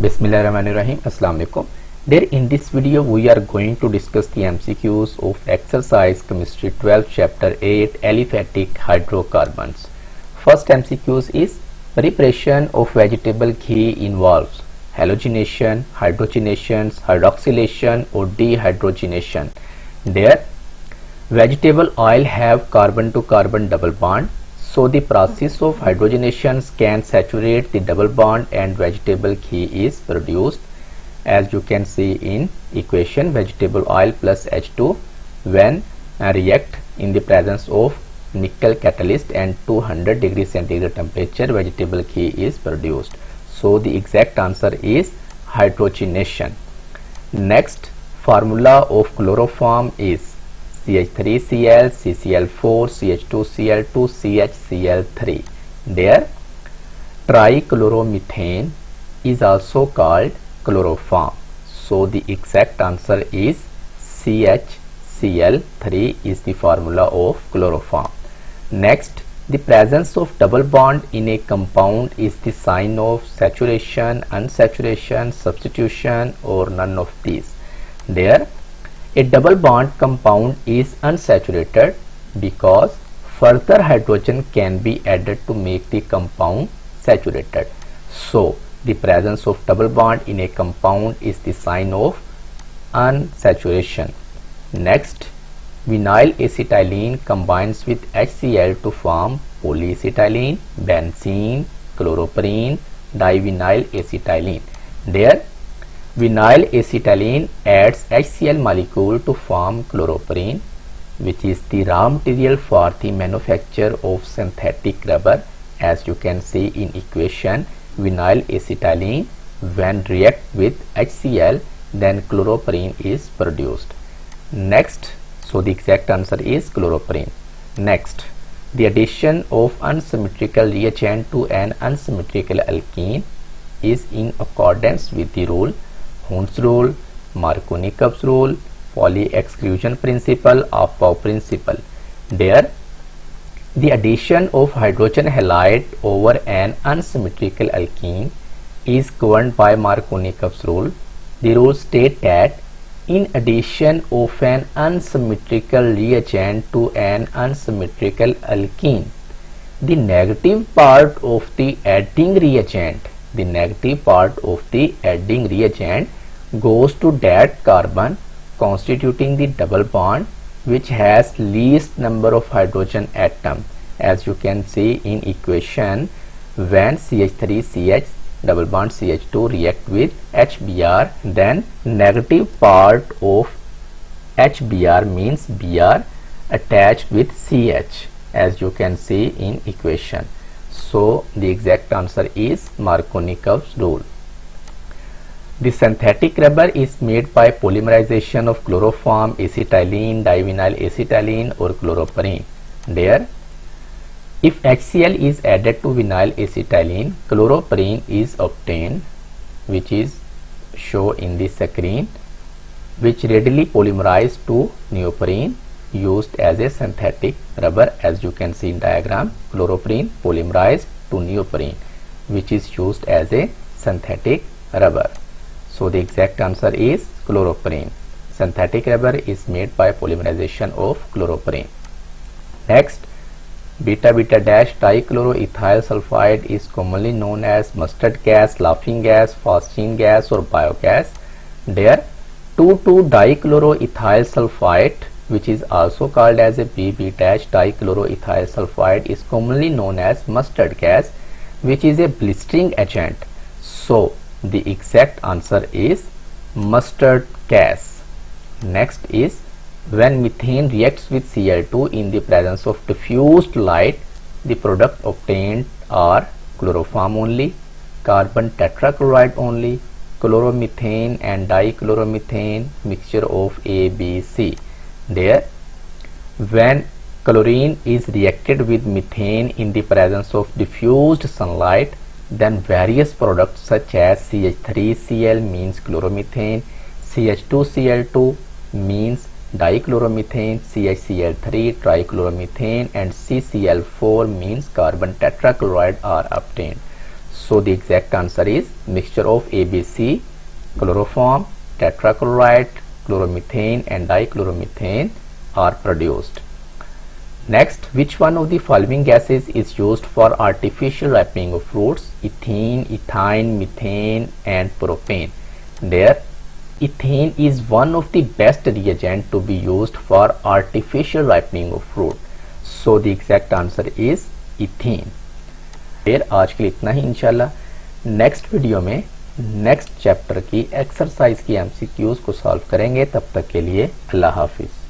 Bismillahirrahmanirrahim. Assalamu alaikum. There in this video we are going to discuss the MCQs of exercise chemistry 12 chapter 8 aliphatic hydrocarbons. First MCQs is preparation of vegetable ghee involves halogenation, hydrogenation, hydroxylation or dehydrogenation. There vegetable oil have carbon to carbon double bond. So the process of hydrogenation can saturate the double bond and vegetable ghee is produced. As you can see in equation, vegetable oil plus H2 when react in the presence of nickel catalyst and 200 degree centigrade temperature, vegetable ghee is produced. So the exact answer is hydrogenation. Next, formula of chloroform is CH3Cl, CCl4, CH2Cl2, CHCl3. There, trichloromethane is also called chloroform. So the exact answer is CHCl3 is the formula of chloroform. Next, the presence of double bond in a compound is the sign of saturation, unsaturation, substitution or none of these. There, a double bond compound is unsaturated because further hydrogen can be added to make the compound saturated. So the presence of double bond in a compound is the sign of unsaturation. Next, vinyl acetylene combines with HCl to form polyacetylene, benzene, chloroprene, divinyl acetylene. There, vinyl acetylene adds HCl molecule to form chloroprene, which is the raw material for the manufacture of synthetic rubber. As you can see in equation, vinyl acetylene when react with HCl, then chloroprene is produced. Next, so the exact answer is chloroprene. Next, the addition of unsymmetrical reagent to an unsymmetrical alkene is in accordance with the rule Hund's rule, Markovnikov's rule, Pauli exclusion principle, Aufbau principle. There, the addition of hydrogen halide over an unsymmetrical alkene is governed by Markovnikov's rule. The rule states that in addition of an unsymmetrical reagent to an unsymmetrical alkene, the negative part of the adding reagent goes to that carbon constituting the double bond which has least number of hydrogen atom. As you can see in equation, when CH3CH double bond CH2 react with HBr, then negative part of HBr means Br attached with CH, as you can see in equation. So the exact answer is Markovnikov's rule. The synthetic rubber is made by polymerization of chloroform, acetylene, divinyl acetylene or chloroprene. There, if HCl is added to vinyl acetylene, chloroprene is obtained, which is shown in the screen, which readily polymerized to neoprene used as a synthetic rubber. As you can see in diagram, chloroprene polymerized to neoprene, which is used as a synthetic rubber. So the exact answer is chloroprene. Synthetic rubber is made by polymerization of chloroprene. Next, beta-beta dash dichloroethyl sulfide is commonly known as mustard gas, laughing gas, phosgene gas or biogas. There, 2,2-dichloroethyl sulfide, which is also called as a B-dash dichloroethyl sulfide, is commonly known as mustard gas, which is a blistering agent. So the exact answer is mustard gas. Next is when methane reacts with Cl2 in the presence of diffused light, the product obtained are chloroform only, carbon tetrachloride only, chloromethane and dichloromethane mixture of A, B, C. There, when chlorine is reacted with methane in the presence of diffused sunlight, then various products such as CH3Cl means chloromethane, CH2Cl2 means dichloromethane, CHCl3 trichloromethane and CCl4 means carbon tetrachloride are obtained. So the exact answer is mixture of ABC, chloroform, tetrachloride, chloromethane and dichloromethane are produced. Next, which one of the following gases is used for artificial ripening of fruits? Ethene, ethine, methane and propane. There, ethane is one of the best reagent to be used for artificial ripening of fruit. So the exact answer is ethene. फिर आज के लिए इतना ही इंशाल्लाह। Next video में next chapter की exercise की MCQs को सॉल्व करेंगे। तब तक के लिए अल्लाह हाफिज।